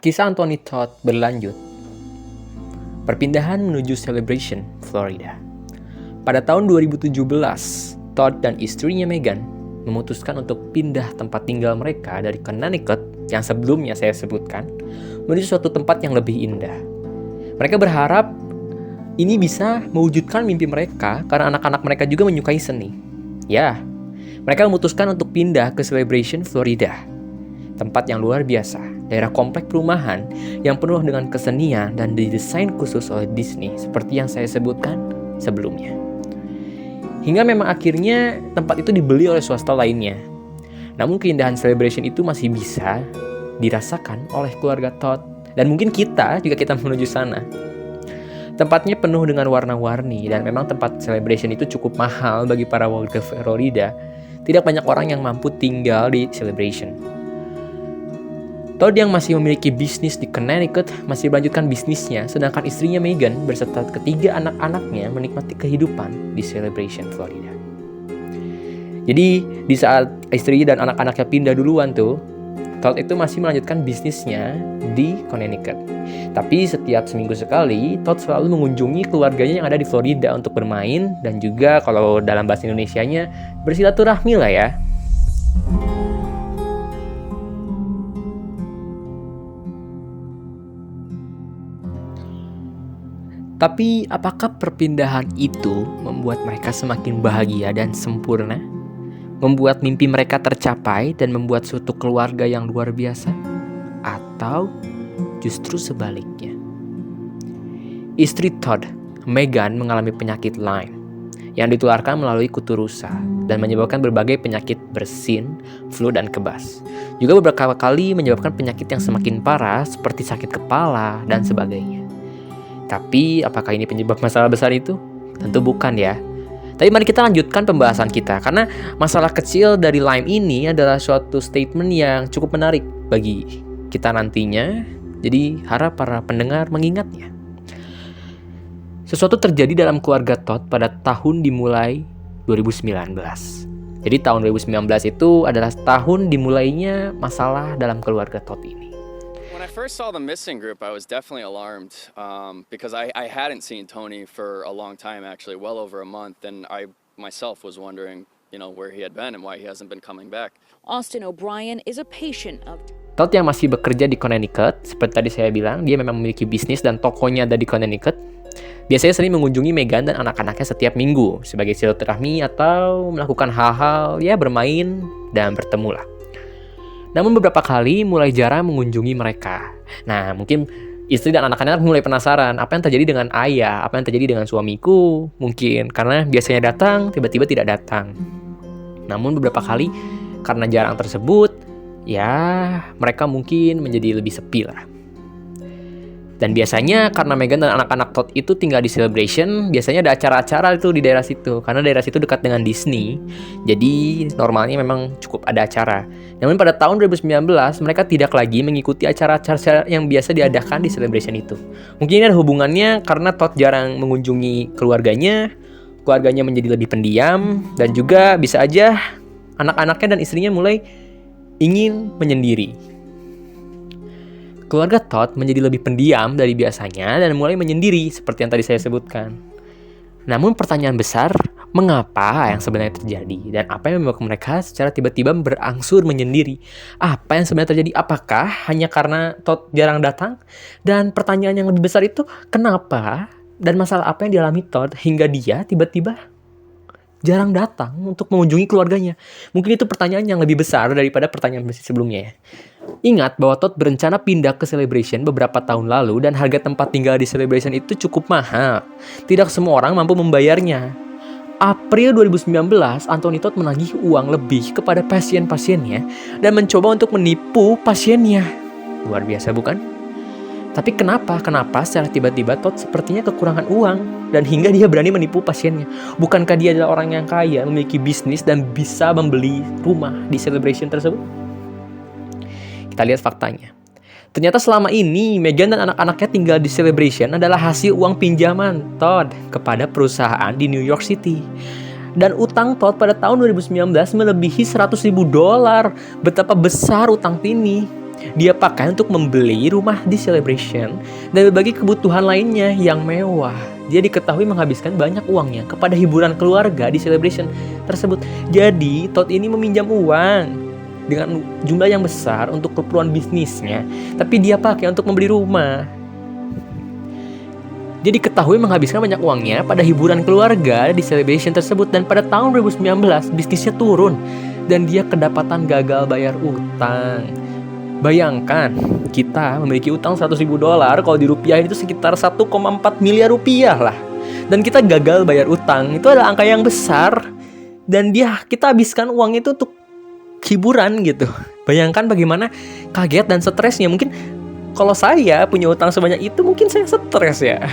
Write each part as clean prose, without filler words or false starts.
Kisah Anthony Todd berlanjut. Perpindahan menuju Celebration, Florida. Pada tahun 2017, Todd dan istrinya Megan memutuskan untuk pindah tempat tinggal mereka dari Connecticut yang sebelumnya saya sebutkan menuju suatu tempat yang lebih indah. Mereka berharap ini bisa mewujudkan mimpi mereka karena anak-anak mereka juga menyukai seni. Ya, mereka memutuskan untuk pindah ke Celebration, Florida. Tempat yang luar biasa, daerah komplek perumahan yang penuh dengan kesenian dan didesain khusus oleh Disney seperti yang saya sebutkan sebelumnya. Hingga memang akhirnya tempat itu dibeli oleh swasta lainnya. Namun keindahan Celebration itu masih bisa dirasakan oleh keluarga Todd dan mungkin kita menuju sana. Tempatnya penuh dengan warna-warni dan memang tempat Celebration itu cukup mahal bagi para warga Florida. Tidak banyak orang yang mampu tinggal di Celebration. Todd yang masih memiliki bisnis di Connecticut masih melanjutkan bisnisnya, sedangkan istrinya Megan berserta ketiga anak-anaknya menikmati kehidupan di Celebration, Florida. Jadi di saat istri dan anak-anaknya pindah duluan tuh, Todd itu masih melanjutkan bisnisnya di Connecticut. Tapi setiap seminggu sekali, Todd selalu mengunjungi keluarganya yang ada di Florida untuk bermain dan juga kalau dalam bahasa Indonesianya bersilaturahmi lah ya. Tapi apakah perpindahan itu membuat mereka semakin bahagia dan sempurna? Membuat mimpi mereka tercapai dan membuat suatu keluarga yang luar biasa? Atau justru sebaliknya? Istri Todd, Megan, mengalami penyakit Lyme yang ditularkan melalui kutu rusa dan menyebabkan berbagai penyakit bersin, flu, dan kebas. Juga beberapa kali menyebabkan penyakit yang semakin parah seperti sakit kepala dan sebagainya. Tapi apakah ini penyebab masalah besar itu? Tentu bukan ya. Tapi mari kita lanjutkan pembahasan kita karena masalah kecil dari Lyme ini adalah suatu statement yang cukup menarik bagi kita nantinya. Jadi harap para pendengar mengingatnya. Sesuatu terjadi dalam keluarga Todd pada tahun dimulai 2019. Jadi tahun 2019 itu adalah tahun dimulainya masalah dalam keluarga Todd ini. When I first saw the missing group, I was definitely alarmed because I hadn't seen Tony for a long time, actually, well over a month, and I myself was wondering, where he had been and why he hasn't been coming back. Austin O'Brien is a patient of Todd yang masih bekerja di Connecticut, seperti tadi saya bilang, dia memang memiliki bisnis dan tokonya ada di Connecticut. Biasanya sering mengunjungi Megan dan anak-anaknya setiap minggu sebagai silaturahmi atau melakukan hal-hal bermain dan bertemu lah. Namun beberapa kali mulai jarang mengunjungi mereka. Nah, mungkin istri dan anak-anak mulai penasaran, apa yang terjadi dengan ayah, apa yang terjadi dengan suamiku? Mungkin karena biasanya datang, tiba-tiba tidak datang. Namun beberapa kali karena jarang tersebut, mereka mungkin menjadi lebih sepi lah. Dan biasanya karena Megan dan anak-anak Todd itu tinggal di Celebration, biasanya ada acara-acara itu di daerah situ. Karena daerah situ dekat dengan Disney, jadi normalnya memang cukup ada acara. Namun pada tahun 2019, mereka tidak lagi mengikuti acara-acara yang biasa diadakan di Celebration itu. Mungkin ini ada hubungannya karena Todd jarang mengunjungi keluarganya menjadi lebih pendiam, dan juga bisa aja anak-anaknya dan istrinya mulai ingin menyendiri. Keluarga Todd menjadi lebih pendiam dari biasanya dan mulai menyendiri seperti yang tadi saya sebutkan. Namun pertanyaan besar, mengapa yang sebenarnya terjadi? Dan apa yang membuat mereka secara tiba-tiba berangsur menyendiri? Apa yang sebenarnya terjadi? Apakah hanya karena Todd jarang datang? Dan pertanyaan yang lebih besar itu, kenapa? Dan masalah apa yang dialami Todd hingga dia tiba-tiba jarang datang untuk mengunjungi keluarganya? Mungkin itu pertanyaan yang lebih besar daripada pertanyaan sebelumnya ya. Ingat bahwa Todd berencana pindah ke Celebration beberapa tahun lalu dan harga tempat tinggal di Celebration itu cukup mahal. Tidak semua orang mampu membayarnya. April 2019, Anthony Todd menagih uang lebih kepada pasien-pasiennya dan mencoba untuk menipu pasiennya. Luar biasa bukan? Tapi kenapa secara tiba-tiba Todd sepertinya kekurangan uang dan hingga dia berani menipu pasiennya? Bukankah dia adalah orang yang kaya, memiliki bisnis dan bisa membeli rumah di Celebration tersebut? Kita lihat faktanya. Ternyata selama ini Megan dan anak-anaknya tinggal di Celebration adalah hasil uang pinjaman Todd kepada perusahaan di New York City. Dan utang Todd pada tahun 2019 melebihi $100,000. Betapa besar utang ini. dia pakai untuk membeli rumah di Celebration dan berbagai kebutuhan lainnya yang mewah. Dia diketahui menghabiskan banyak uangnya kepada hiburan keluarga di Celebration tersebut. Jadi Todd ini meminjam uang dengan jumlah yang besar untuk keperluan bisnisnya, tapi dia pakai untuk membeli rumah. Dia diketahui menghabiskan banyak uangnya pada hiburan keluarga di Celebration tersebut, dan pada tahun 2019 bisnisnya turun dan dia kedapatan gagal bayar utang. Bayangkan, kita memiliki utang $100.000, kalau dirupiahin itu sekitar 1,4 miliar rupiah lah. Dan kita gagal bayar utang, itu adalah angka yang besar. Dan kita habiskan uang itu untuk hiburan gitu. Bayangkan bagaimana kaget dan stresnya. Mungkin kalau saya punya utang sebanyak itu, mungkin saya stres ya.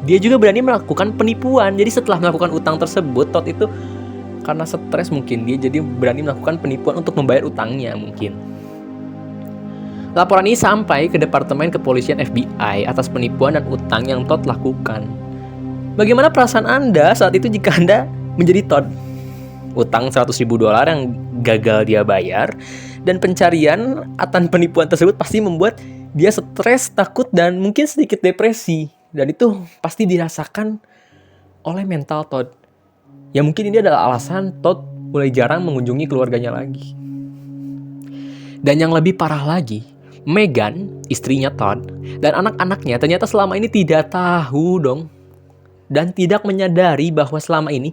Dia juga berani melakukan penipuan. Jadi setelah melakukan utang tersebut, Todd itu karena stres mungkin dia jadi berani melakukan penipuan untuk membayar utangnya mungkin. Laporan ini sampai ke Departemen Kepolisian FBI atas penipuan dan utang yang Todd lakukan. Bagaimana perasaan Anda saat itu jika Anda menjadi Todd? Utang $100.000 yang gagal dia bayar, dan pencarian atas penipuan tersebut pasti membuat dia stres, takut, dan mungkin sedikit depresi. Dan itu pasti dirasakan oleh mental Todd. Ya mungkin ini adalah alasan Todd mulai jarang mengunjungi keluarganya lagi. Dan yang lebih parah lagi, Megan, istrinya Todd, dan anak-anaknya ternyata selama ini tidak tahu dong, dan tidak menyadari bahwa selama ini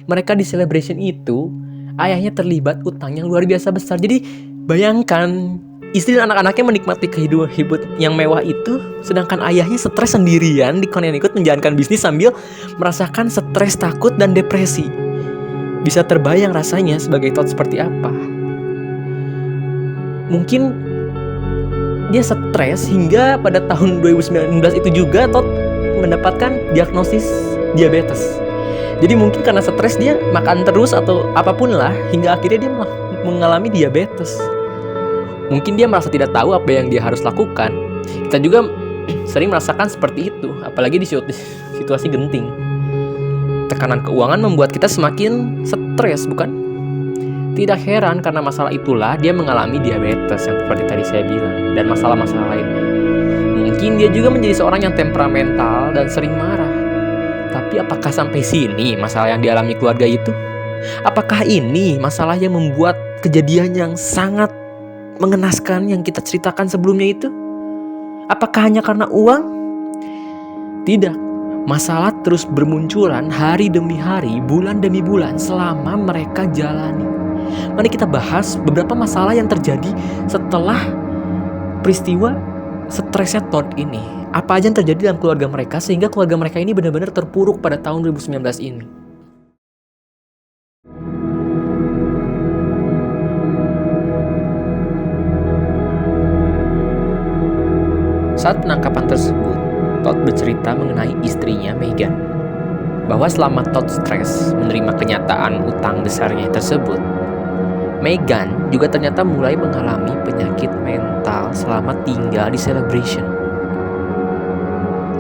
mereka di Celebration itu ayahnya terlibat utang yang luar biasa besar. Jadi bayangkan, istri dan anak-anaknya menikmati kehidupan yang mewah itu, sedangkan ayahnya stres sendirian di Connecticut menjalankan bisnis sambil merasakan stres, takut, dan depresi. Bisa terbayang rasanya sebagai Todd seperti apa. Mungkin dia stres hingga pada tahun 2019 itu juga Todd mendapatkan diagnosis diabetes. Jadi mungkin karena stres dia makan terus atau apapun lah, hingga akhirnya dia mengalami diabetes. Mungkin dia merasa tidak tahu apa yang dia harus lakukan. Kita juga sering merasakan seperti itu, apalagi di situasi genting. Tekanan keuangan membuat kita semakin stres, bukan? Tidak heran karena masalah itulah dia mengalami diabetes yang seperti tadi saya bilang, dan masalah-masalah lainnya. Mungkin dia juga menjadi seorang yang temperamental dan sering marah. Tapi apakah sampai sini masalah yang dialami keluarga itu? Apakah ini masalah yang membuat kejadian yang sangat mengenaskan yang kita ceritakan sebelumnya itu? Apakah hanya karena uang? Tidak. Masalah terus bermunculan hari demi hari, bulan demi bulan selama mereka jalani. Mari kita bahas beberapa masalah yang terjadi setelah peristiwa stresnya Todd ini. Apa aja yang terjadi dalam keluarga mereka sehingga keluarga mereka ini benar-benar terpuruk pada tahun 2019 ini. Saat penangkapan tersebut, Todd bercerita mengenai istrinya Megan, bahwa selama Todd stres menerima kenyataan utang besarnya tersebut, Megan juga ternyata mulai mengalami penyakit mental selama tinggal di Celebration.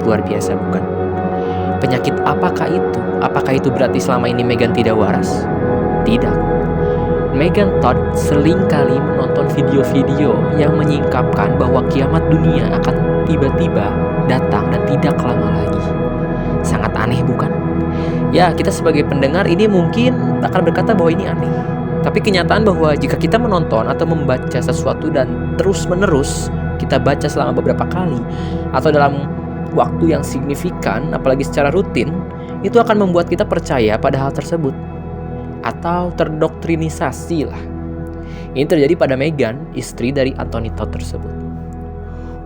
Luar biasa bukan? Penyakit apakah itu? Apakah itu berarti selama ini Megan tidak waras? Tidak. Megan Todd seringkali menonton video-video yang menyingkapkan bahwa kiamat dunia akan tiba-tiba datang dan tidak lama lagi. Sangat aneh bukan? Ya, kita sebagai pendengar ini mungkin akan berkata bahwa ini aneh. Tapi kenyataan bahwa jika kita menonton atau membaca sesuatu dan terus-menerus kita baca selama beberapa kali atau dalam waktu yang signifikan, apalagi secara rutin, itu akan membuat kita percaya pada hal tersebut atau terdoktrinisasi lah. Ini terjadi pada Megan, istri dari Anthony Todd tersebut.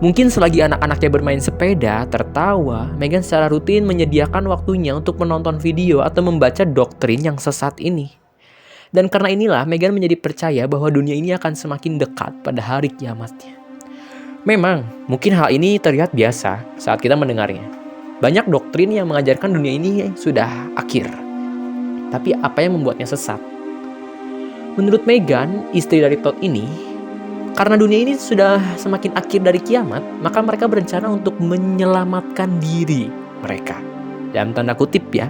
Mungkin selagi anak-anaknya bermain sepeda, tertawa, Megan secara rutin menyediakan waktunya untuk menonton video atau membaca doktrin yang sesat ini. Dan karena inilah Megan menjadi percaya bahwa dunia ini akan semakin dekat pada hari kiamatnya. Memang, mungkin hal ini terlihat biasa saat kita mendengarnya. Banyak doktrin yang mengajarkan dunia ini sudah akhir. Tapi apa yang membuatnya sesat? Menurut Megan, istri dari Todd ini, karena dunia ini sudah semakin akhir dari kiamat, maka mereka berencana untuk menyelamatkan diri mereka. Dalam tanda kutip ya.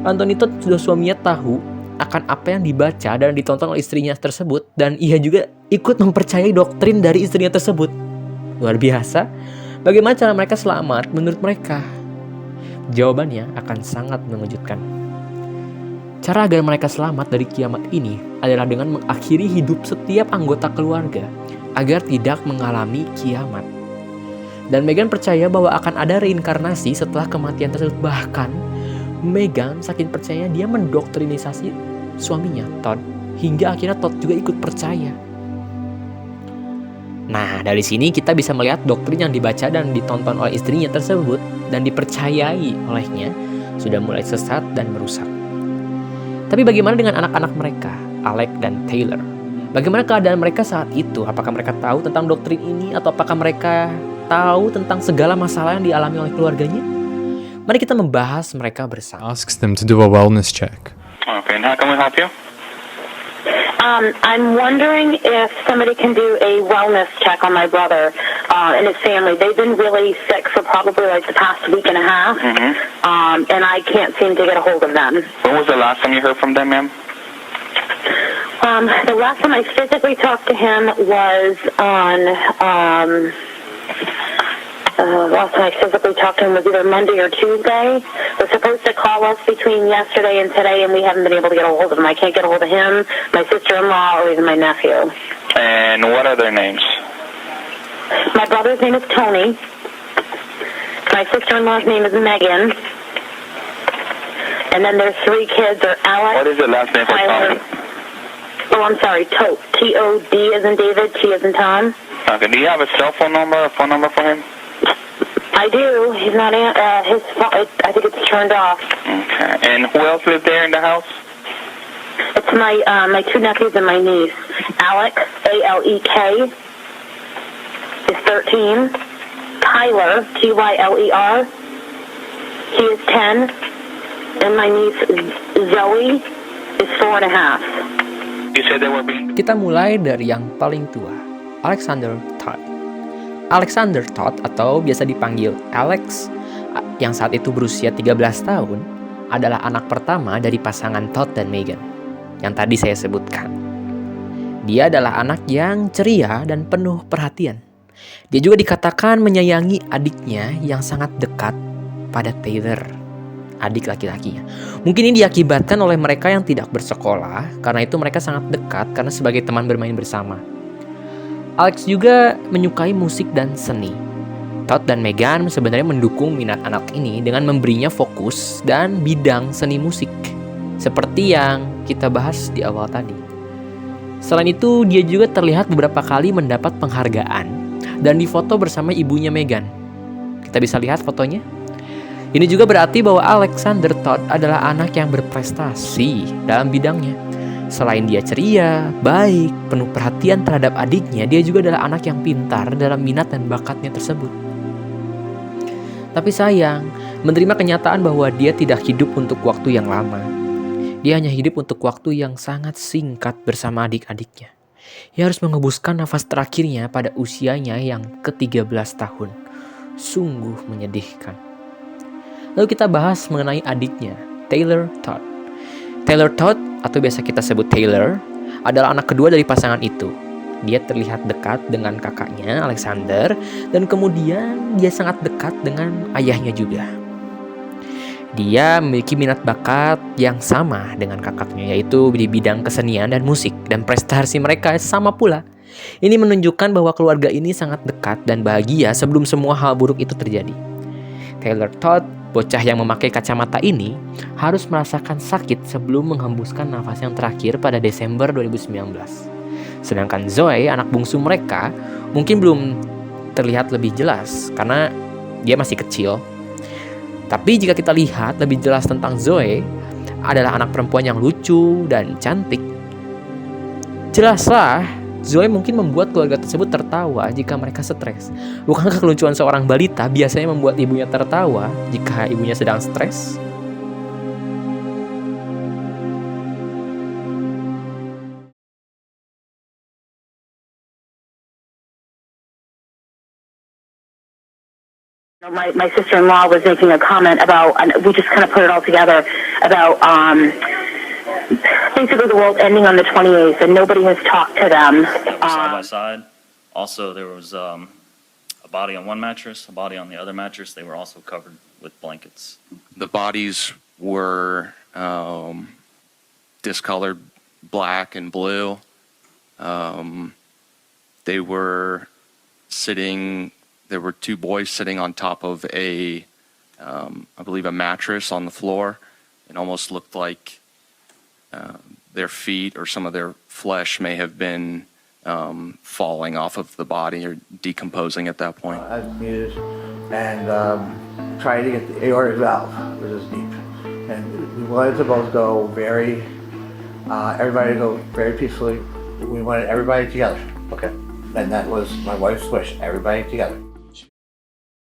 Anthony Todd sudah suaminya tahu akan apa yang dibaca dan ditonton oleh istrinya tersebut, dan ia juga ikut mempercayai doktrin dari istrinya tersebut. Luar biasa. Bagaimana cara mereka selamat menurut mereka? Jawabannya akan sangat mengejutkan. Cara agar mereka selamat dari kiamat ini adalah dengan mengakhiri hidup setiap anggota keluarga agar tidak mengalami kiamat. Dan Meghan percaya bahwa akan ada reinkarnasi setelah kematian tersebut. Bahkan Meghan saking percaya dia mendoktrinisasi suaminya Todd, hingga akhirnya Todd juga ikut percaya. Nah, dari sini kita bisa melihat doktrin yang dibaca dan ditonton oleh istrinya tersebut dan dipercayai olehnya sudah mulai sesat dan merusak. Tapi bagaimana dengan anak-anak mereka, Alex dan Taylor? Bagaimana keadaan mereka saat itu? Apakah mereka tahu tentang doktrin ini atau apakah mereka tahu tentang segala masalah yang dialami oleh keluarganya? Mari kita membahas mereka bersama. Asks them to do a wellness check. Okay, and how can we help you? I'm wondering if somebody can do a wellness check on my brother and his family. They've been really sick for probably like the past week and a half, and I can't seem to get a hold of them. When was the last time you heard from them, ma'am? The last time I physically talked to him was on, last time I physically talked to him was either Monday or Tuesday. They're supposed to call us between yesterday and today, and we haven't been able to get a hold of him. I can't get a hold of him, my sister-in-law, or even my nephew. And what are their names? My brother's name is Tony. My sister-in-law's name is Megan. And then there's 3 kids. They're Alex, What is the last name for Tyler. Tony? Oh, I'm sorry, Todd. T-O-D as in David, T as in Tom. Okay, do you have a cell phone number or phone number for him? I do. He's not. His phone. I think it's turned off. Okay, and who else lives there in the house? It's my 2 nephews and my niece. Alec, A-L-E-K, is 13. Tyler, T-Y-L-E-R, he is 10. And my niece Zoe is 4.5. You said they were being... Kita mulai dari yang paling tua, Alexander Todd. Alexander Todd atau biasa dipanggil Alex yang saat itu berusia 13 tahun adalah anak pertama dari pasangan Todd dan Meghan yang tadi saya sebutkan. Dia adalah anak yang ceria dan penuh perhatian. Dia juga dikatakan menyayangi adiknya yang sangat dekat pada Taylor, adik laki-lakinya. Mungkin ini diakibatkan oleh mereka yang tidak bersekolah, karena itu mereka sangat dekat karena sebagai teman bermain bersama. Alex juga menyukai musik dan seni. Todd dan Meghan sebenarnya mendukung minat anak ini dengan memberinya fokus dan bidang seni musik, seperti yang kita bahas di awal tadi. Selain itu, dia juga terlihat beberapa kali mendapat penghargaan dan difoto bersama ibunya Meghan. Kita bisa lihat fotonya. Ini juga berarti bahwa Alexander Todd adalah anak yang berprestasi dalam bidangnya. Selain dia ceria, baik, penuh perhatian terhadap adiknya, dia juga adalah anak yang pintar dalam minat dan bakatnya tersebut. Tapi sayang, menerima kenyataan bahwa dia tidak hidup untuk waktu yang lama. Dia hanya hidup untuk waktu yang sangat singkat bersama adik-adiknya. Ia harus mengembuskan nafas terakhirnya pada usianya yang ke-13 tahun. Sungguh menyedihkan. Lalu kita bahas mengenai adiknya, Taylor Todd. Taylor Todd, atau biasa kita sebut Taylor, adalah anak kedua dari pasangan itu. Dia terlihat dekat dengan kakaknya, Alexander, dan kemudian dia sangat dekat dengan ayahnya juga. Dia memiliki minat bakat yang sama dengan kakaknya, yaitu di bidang kesenian dan musik, dan prestasi mereka sama pula. Ini menunjukkan bahwa keluarga ini sangat dekat dan bahagia sebelum semua hal buruk itu terjadi. Taylor Todd, bocah yang memakai kacamata ini, harus merasakan sakit sebelum menghembuskan nafas yang terakhir pada Desember 2019. Sedangkan Zoe, anak bungsu mereka, mungkin belum terlihat lebih jelas karena dia masih kecil. Tapi jika kita lihat lebih jelas tentang Zoe, adalah anak perempuan yang lucu dan cantik. Jelaslah, Zoe mungkin membuat keluarga tersebut tertawa jika mereka stres. Bukankah kelucuan seorang balita biasanya membuat ibunya tertawa jika ibunya sedang stres? My sister-in-law was making a comment about, and we just kind of put it all together, about basically the world ending on the 28th, and nobody has talked to them. Side by side. Also, there was a body on one mattress, a body on the other mattress. They were also covered with blankets. The bodies were discolored black and blue. They were sitting, there were two boys sitting on top of I believe a mattress on the floor. It almost looked like their feet or some of their flesh may have been falling off of the body or decomposing at that point. I was muted and trying to get the aortic valve, which is deep. And we wanted to both go everybody to go very peacefully. We wanted everybody together. Okay. And that was my wife's wish, everybody together.